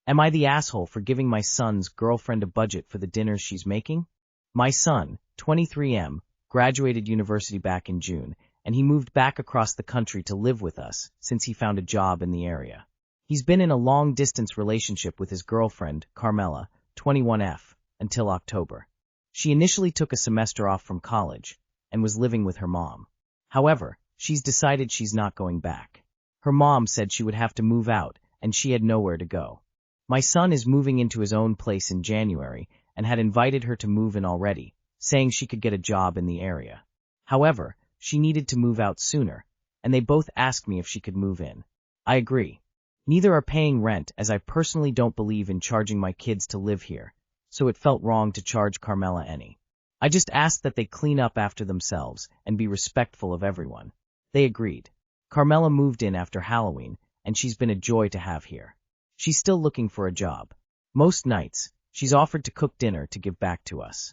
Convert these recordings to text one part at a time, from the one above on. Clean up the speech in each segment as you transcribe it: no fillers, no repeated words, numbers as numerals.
Am I the asshole for giving my son's girlfriend a budget for the dinners she's making? My son, 23M, graduated university back in June, and he moved back across the country to live with us since he found a job in the area. He's been in a long-distance relationship with his girlfriend, Carmela, 21F, until October. She initially took a semester off from college and was living with her mom. However, she's decided she's not going back. Her mom said she would have to move out and she had nowhere to go. My son is moving into his own place in January and had invited her to move in already, saying she could get a job in the area. However, she needed to move out sooner, and they both asked me if she could move in. I agree. Neither are paying rent, as I personally don't believe in charging my kids to live here, so it felt wrong to charge Carmela any. I just asked that they clean up after themselves and be respectful of everyone. They agreed. Carmela moved in after Halloween, and she's been a joy to have here. She's still looking for a job. Most nights, she's offered to cook dinner to give back to us.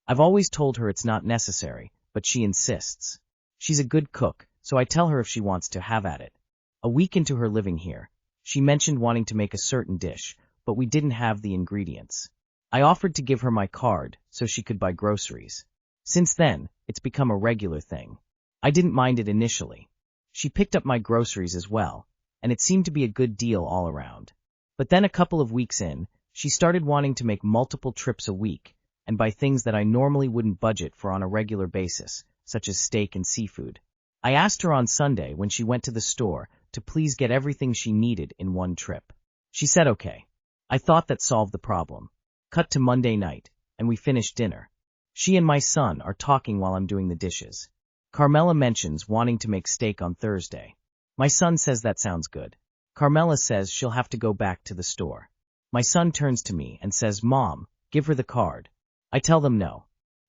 I've always told her it's not necessary, but she insists. She's a good cook, so I tell her if she wants to have at it. A week into her living here, she mentioned wanting to make a certain dish, but we didn't have the ingredients. I offered to give her my card so she could buy groceries. Since then, it's become a regular thing. I didn't mind it initially. She picked up my groceries as well, and it seemed to be a good deal all around. But then a couple of weeks in, she started wanting to make multiple trips a week and buy things that I normally wouldn't budget for on a regular basis, such as steak and seafood. I asked her on Sunday when she went to the store to please get everything she needed in one trip. She said okay. I thought that solved the problem. Cut to Monday night, and we finished dinner. She and my son are talking while I'm doing the dishes. Carmela mentions wanting to make steak on Thursday. My son says that sounds good. Carmela says she'll have to go back to the store. My son turns to me and says, "Mom, give her the card." I tell them no.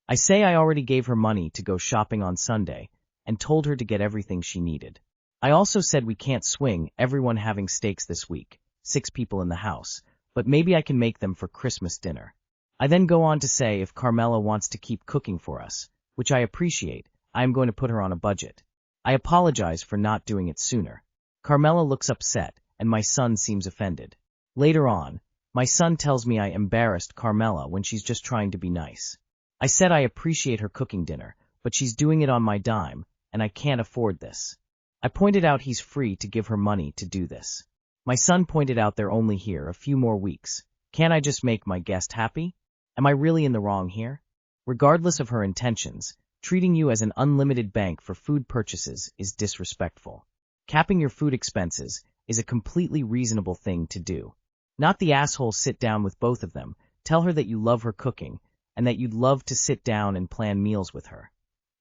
I say I already gave her money to go shopping on Sunday and told her to get everything she needed. I also said we can't swing everyone having steaks this week, 6 people in the house, but maybe I can make them for Christmas dinner. I then go on to say if Carmela wants to keep cooking for us, which I appreciate, I am going to put her on a budget. I apologize for not doing it sooner. Carmela looks upset, and my son seems offended. Later on, my son tells me I embarrassed Carmela when she's just trying to be nice. I said I appreciate her cooking dinner, but she's doing it on my dime, and I can't afford this. I pointed out he's free to give her money to do this. My son pointed out they're only here a few more weeks. Can't I just make my guest happy? Am I really in the wrong here? Regardless of her intentions, treating you as an unlimited bank for food purchases is disrespectful. Capping your food expenses is a completely reasonable thing to do. Not the asshole sit down with both of them, tell her that you love her cooking, and that you'd love to sit down and plan meals with her.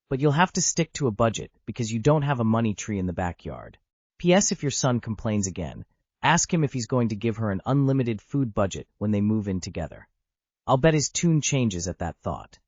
But you'll have to stick to a budget because you don't have a money tree in the backyard. P.S. If your son complains again, ask him if he's going to give her an unlimited food budget when they move in together. I'll bet his tune changes at that thought.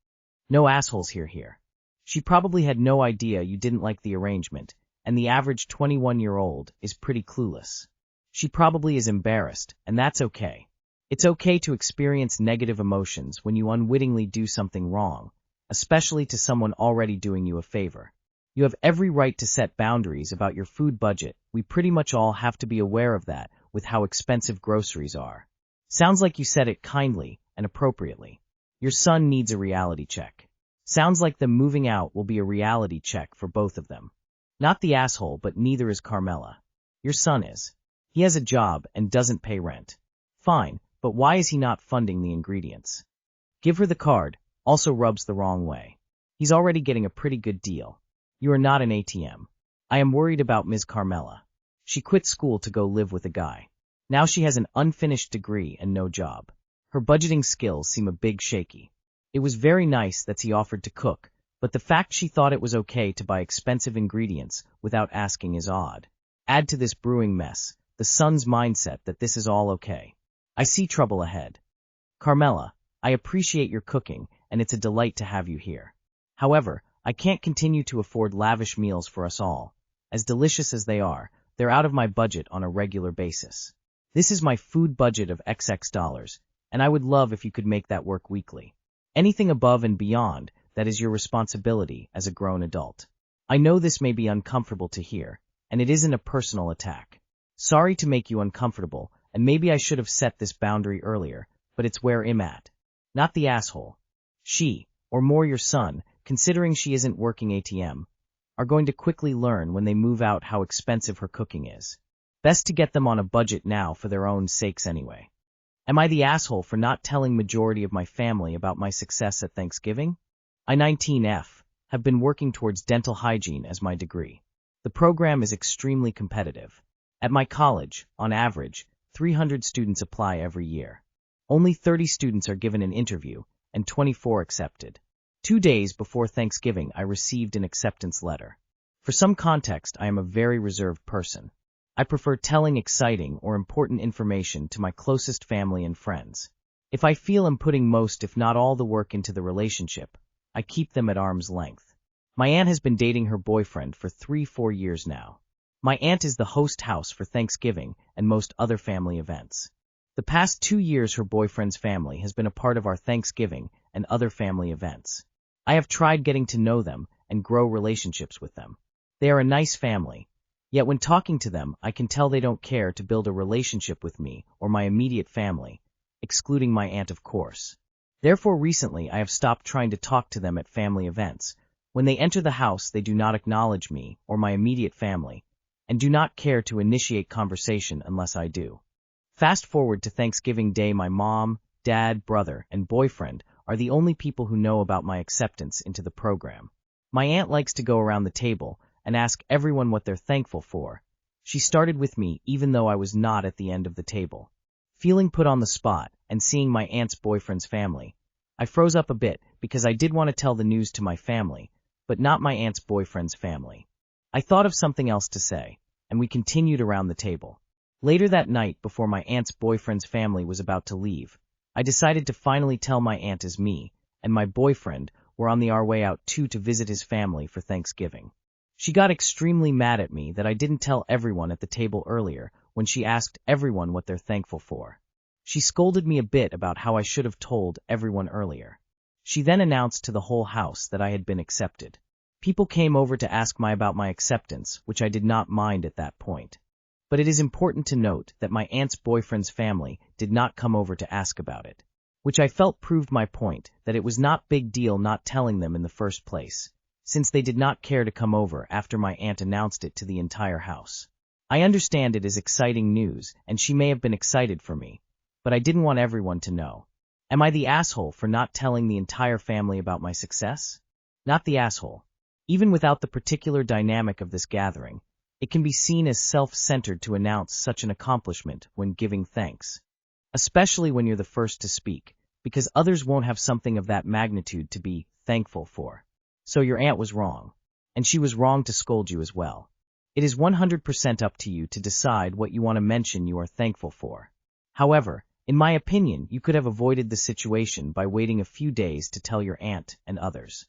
No assholes here. She probably had no idea you didn't like the arrangement, and the average 21-year-old is pretty clueless. She probably is embarrassed, and that's okay. It's okay to experience negative emotions when you unwittingly do something wrong, especially to someone already doing you a favor. You have every right to set boundaries about your food budget. We pretty much all have to be aware of that with how expensive groceries are. Sounds like you said it kindly and appropriately. Your son needs a reality check. Sounds like them moving out will be a reality check for both of them. Not the asshole, but neither is Carmela. Your son is. He has a job and doesn't pay rent. Fine, but why is he not funding the ingredients? Give her the card also rubs the wrong way. He's already getting a pretty good deal. You are not an ATM. I am worried about Ms. Carmela. She quit school to go live with a guy. Now she has an unfinished degree and no job. Her budgeting skills seem a bit shaky. It was very nice that he offered to cook, but the fact she thought it was okay to buy expensive ingredients without asking is odd. Add to this brewing mess the son's mindset that this is all okay. I see trouble ahead. Carmela, I appreciate your cooking, and it's a delight to have you here. However, I can't continue to afford lavish meals for us all. As delicious as they are, they're out of my budget on a regular basis. This is my food budget of XX dollars, and I would love if you could make that work weekly. Anything above and beyond, that is your responsibility as a grown adult. I know this may be uncomfortable to hear, and it isn't a personal attack. Sorry to make you uncomfortable, and maybe I should have set this boundary earlier, but it's where I'm at. Not the asshole. She, or more your son, considering she isn't working ATM, are going to quickly learn when they move out how expensive her cooking is. Best to get them on a budget now for their own sakes anyway. Am I the asshole for not telling majority of my family about my success at Thanksgiving? I 19F have been working towards dental hygiene as my degree. The program is extremely competitive. At my college, on average, 300 students apply every year. Only 30 students are given an interview, and 24 accepted. 2 days before Thanksgiving, I received an acceptance letter. For some context, I am a very reserved person. I prefer telling exciting or important information to my closest family and friends. If I feel I'm putting most if not all the work into the relationship, I keep them at arm's length. My aunt has been dating her boyfriend for 3-4 years now. My aunt is the host house for Thanksgiving and most other family events. The past 2 years her boyfriend's family has been a part of our Thanksgiving and other family events. I have tried getting to know them and grow relationships with them. They are a nice family, yet when talking to them I can tell they don't care to build a relationship with me or my immediate family, excluding my aunt of course. Therefore recently I have stopped trying to talk to them at family events. When they enter the house they do not acknowledge me or my immediate family, and do not care to initiate conversation unless I do. Fast forward to Thanksgiving Day, my mom, dad, brother, and boyfriend are the only people who know about my acceptance into the program. My aunt likes to go around the table and ask everyone what they're thankful for. She started with me even though I was not at the end of the table. Feeling put on the spot and seeing my aunt's boyfriend's family, I froze up a bit because I did want to tell the news to my family, but not my aunt's boyfriend's family. I thought of something else to say, and we continued around the table. Later that night, before my aunt's boyfriend's family was about to leave, I decided to finally tell my aunt as me and my boyfriend were on our way out too to visit his family for Thanksgiving. She got extremely mad at me that I didn't tell everyone at the table earlier when she asked everyone what they're thankful for. She scolded me a bit about how I should have told everyone earlier. She then announced to the whole house that I had been accepted. People came over to ask me about my acceptance, which I did not mind at that point. But it is important to note that my aunt's boyfriend's family did not come over to ask about it, which I felt proved my point that it was not big deal not telling them in the first place, since they did not care to come over after my aunt announced it to the entire house. I understand it is exciting news, and she may have been excited for me, but I didn't want everyone to know. Am I the asshole for not telling the entire family about my success? Not the asshole. Even without the particular dynamic of this gathering, it can be seen as self-centered to announce such an accomplishment when giving thanks. Especially when you're the first to speak, because others won't have something of that magnitude to be thankful for. So your aunt was wrong, and she was wrong to scold you as well. It is 100% up to you to decide what you want to mention you are thankful for. However, in my opinion, you could have avoided the situation by waiting a few days to tell your aunt and others.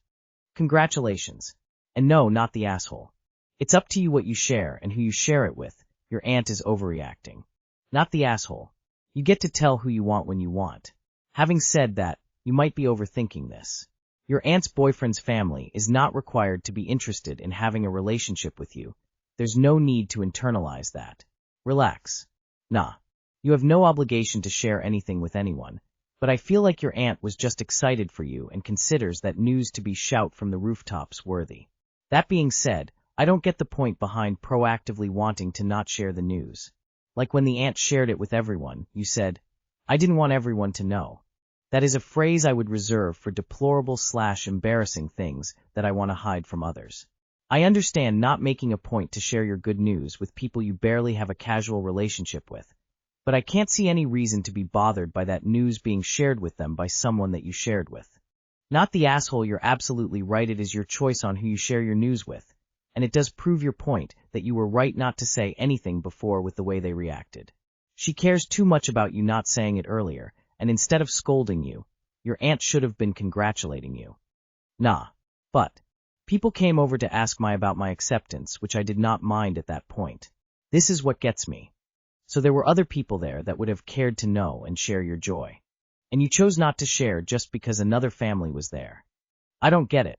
Congratulations. And no, not the asshole. It's up to you what you share and who you share it with. Your aunt is overreacting. Not the asshole. You get to tell who you want when you want. Having said that, you might be overthinking this. Your aunt's boyfriend's family is not required to be interested in having a relationship with you. There's no need to internalize that. Relax. Nah. You have no obligation to share anything with anyone, but I feel like your aunt was just excited for you and considers that news to be shout from the rooftops worthy. That being said, I don't get the point behind proactively wanting to not share the news. Like when the aunt shared it with everyone, you said, I didn't want everyone to know. That is a phrase I would reserve for deplorable/embarrassing things that I want to hide from others. I understand not making a point to share your good news with people you barely have a casual relationship with, but I can't see any reason to be bothered by that news being shared with them by someone that you shared with. Not the asshole, you're absolutely right, it is your choice on who you share your news with, and it does prove your point that you were right not to say anything before with the way they reacted. She cares too much about you not saying it earlier, and instead of scolding you, your aunt should have been congratulating you. Nah. But people came over to ask me about my acceptance, which I did not mind at that point. This is what gets me. So there were other people there that would have cared to know and share your joy. And you chose not to share just because another family was there. I don't get it.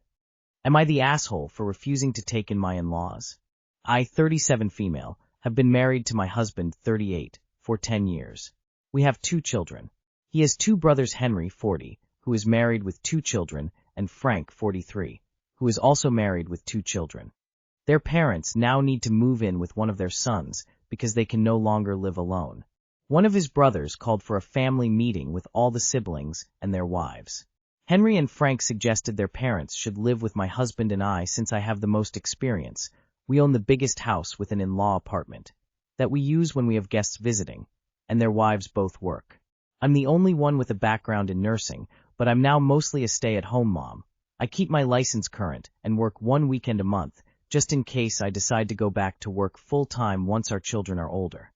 Am I the asshole for refusing to take in my in-laws? I, 37 female, have been married to my husband, 38, for 10 years. We have 2 children. He has 2 brothers, Henry, 40, who is married with 2 children, and Frank, 43, who is also married with 2 children. Their parents now need to move in with one of their sons because they can no longer live alone. One of his brothers called for a family meeting with all the siblings and their wives. Henry and Frank suggested their parents should live with my husband and I since I have the most experience. We own the biggest house with an in-law apartment that we use when we have guests visiting, and their wives both work. I'm the only one with a background in nursing, but I'm now mostly a stay-at-home mom. I keep my license current and work 1 weekend a month, just in case I decide to go back to work full-time once our children are older.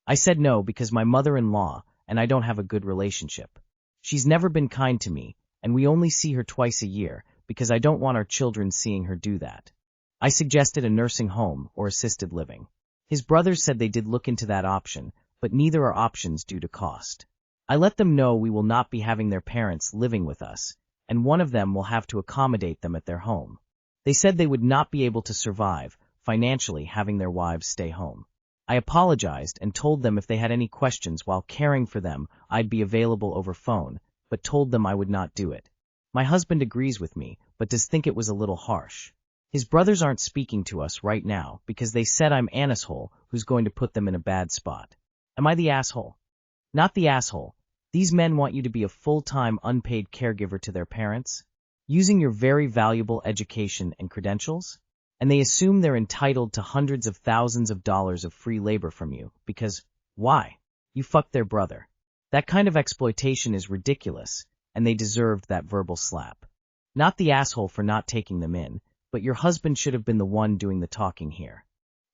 I said no because my mother-in-law and I don't have a good relationship. She's never been kind to me, and we only see her twice a year because I don't want our children seeing her do that. I suggested a nursing home or assisted living. His brothers said they did look into that option, but neither are options due to cost. I let them know we will not be having their parents living with us, and one of them will have to accommodate them at their home. They said they would not be able to survive financially having their wives stay home. I apologized and told them if they had any questions while caring for them, I'd be available over phone, but told them I would not do it. My husband agrees with me, but does think it was a little harsh. His brothers aren't speaking to us right now because they said I'm an asshole who's going to put them in a bad spot. Am I the asshole? Not the asshole. These men want you to be a full-time unpaid caregiver to their parents, using your very valuable education and credentials, and they assume they're entitled to hundreds of thousands of dollars of free labor from you because, why? You fucked their brother. That kind of exploitation is ridiculous, and they deserved that verbal slap. Not the asshole for not taking them in, but your husband should have been the one doing the talking here.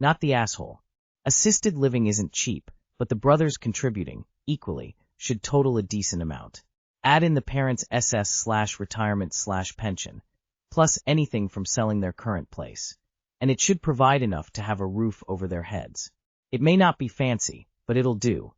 Not the asshole. Assisted living isn't cheap, but the brothers contributing, equally, should total a decent amount. Add in the parents' SS/retirement/pension, plus anything from selling their current place, and it should provide enough to have a roof over their heads. It may not be fancy, but it'll do.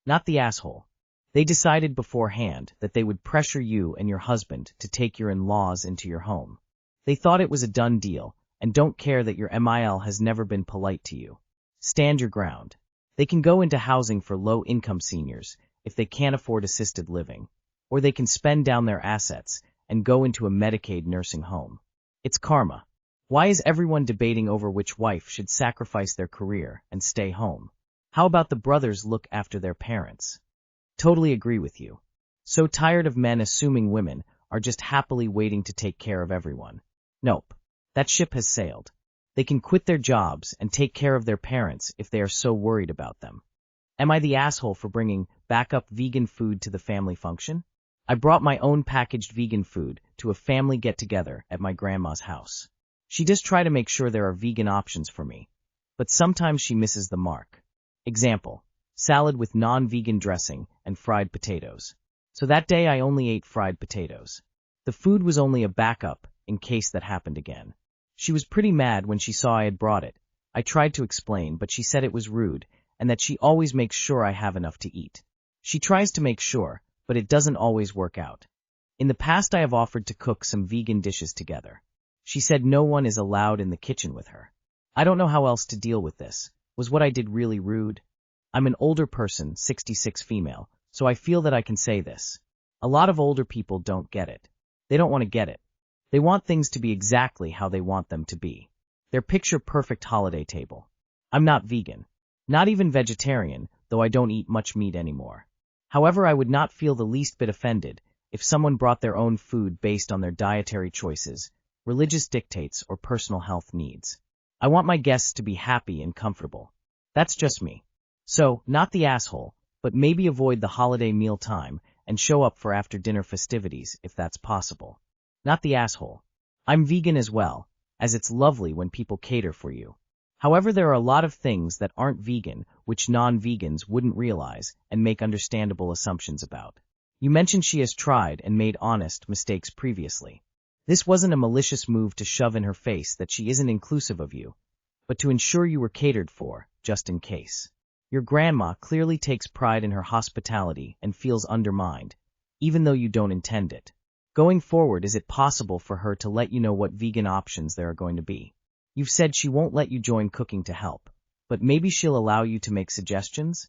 Not the asshole. They decided beforehand that they would pressure you and your husband to take your in-laws into your home. They thought it was a done deal and don't care that your MIL has never been polite to you. Stand your ground. They can go into housing for low-income seniors if they can't afford assisted living, or they can spend down their assets and go into a Medicaid nursing home. It's karma. Why is everyone debating over which wife should sacrifice their career and stay home? How about the brothers look after their parents? Totally agree with you. So tired of men assuming women are just happily waiting to take care of everyone. Nope. That ship has sailed. They can quit their jobs and take care of their parents if they are so worried about them. Am I the asshole for bringing backup vegan food to the family function? I brought my own packaged vegan food to a family get-together at my grandma's house. She does try to make sure there are vegan options for me, but sometimes she misses the mark. Example, salad with non-vegan dressing and fried potatoes. So that day I only ate fried potatoes. The food was only a backup in case that happened again. She was pretty mad when she saw I had brought it. I tried to explain, but she said it was rude and that she always makes sure I have enough to eat. She tries to make sure, but it doesn't always work out. In the past I have offered to cook some vegan dishes together. She said no one is allowed in the kitchen with her. I don't know how else to deal with this. Was what I did really rude? I'm an older person, 66 female, so I feel that I can say this. A lot of older people don't get it. They don't want to get it. They want things to be exactly how they want them to be. Their picture-perfect holiday table. I'm not vegan. Not even vegetarian, though I don't eat much meat anymore. However, I would not feel the least bit offended if someone brought their own food based on their dietary choices, religious dictates, or personal health needs. I want my guests to be happy and comfortable. That's just me. So, not the asshole, but maybe avoid the holiday meal time and show up for after-dinner festivities if that's possible. Not the asshole. I'm vegan as well, as it's lovely when people cater for you. However, there are a lot of things that aren't vegan which non-vegans wouldn't realize and make understandable assumptions about. You mentioned she has tried and made honest mistakes previously. This wasn't a malicious move to shove in her face that she isn't inclusive of you, but to ensure you were catered for, just in case. Your grandma clearly takes pride in her hospitality and feels undermined, even though you don't intend it. Going forward, is it possible for her to let you know what vegan options there are going to be? You've said she won't let you join cooking to help, but maybe she'll allow you to make suggestions?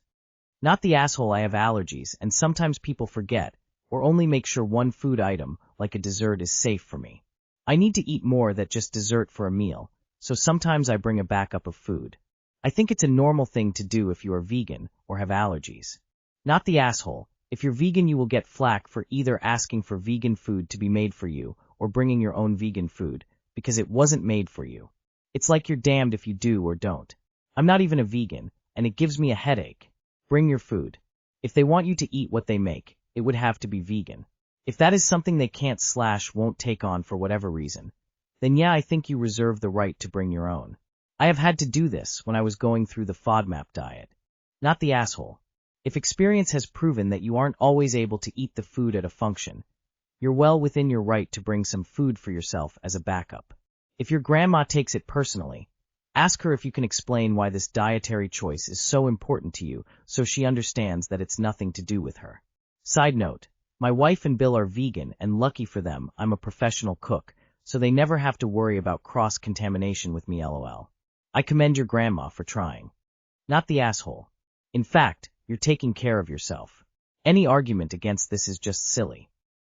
Not the asshole, I have allergies, and sometimes people forget, or only make sure one food item, like a dessert, is safe for me. I need to eat more than just dessert for a meal, so sometimes I bring a backup of food. I think it's a normal thing to do if you are vegan or have allergies. Not the asshole. If you're vegan, you will get flack for either asking for vegan food to be made for you or bringing your own vegan food, because it wasn't made for you. It's like you're damned if you do or don't. I'm not even a vegan, and it gives me a headache. Bring your food. If they want you to eat what they make, it would have to be vegan. If that is something they can't/won't take on for whatever reason, then yeah, I think you reserve the right to bring your own. I have had to do this when I was going through the FODMAP diet. Not the asshole. If experience has proven that you aren't always able to eat the food at a function, you're well within your right to bring some food for yourself as a backup. If your grandma takes it personally, ask her if you can explain why this dietary choice is so important to you so she understands that it's nothing to do with her. Side note, my wife and Bill are vegan, and lucky for them, I'm a professional cook, so they never have to worry about cross-contamination with me, lol. I commend your grandma for trying. Not the asshole. In fact, you're taking care of yourself. Any argument against this is just silly.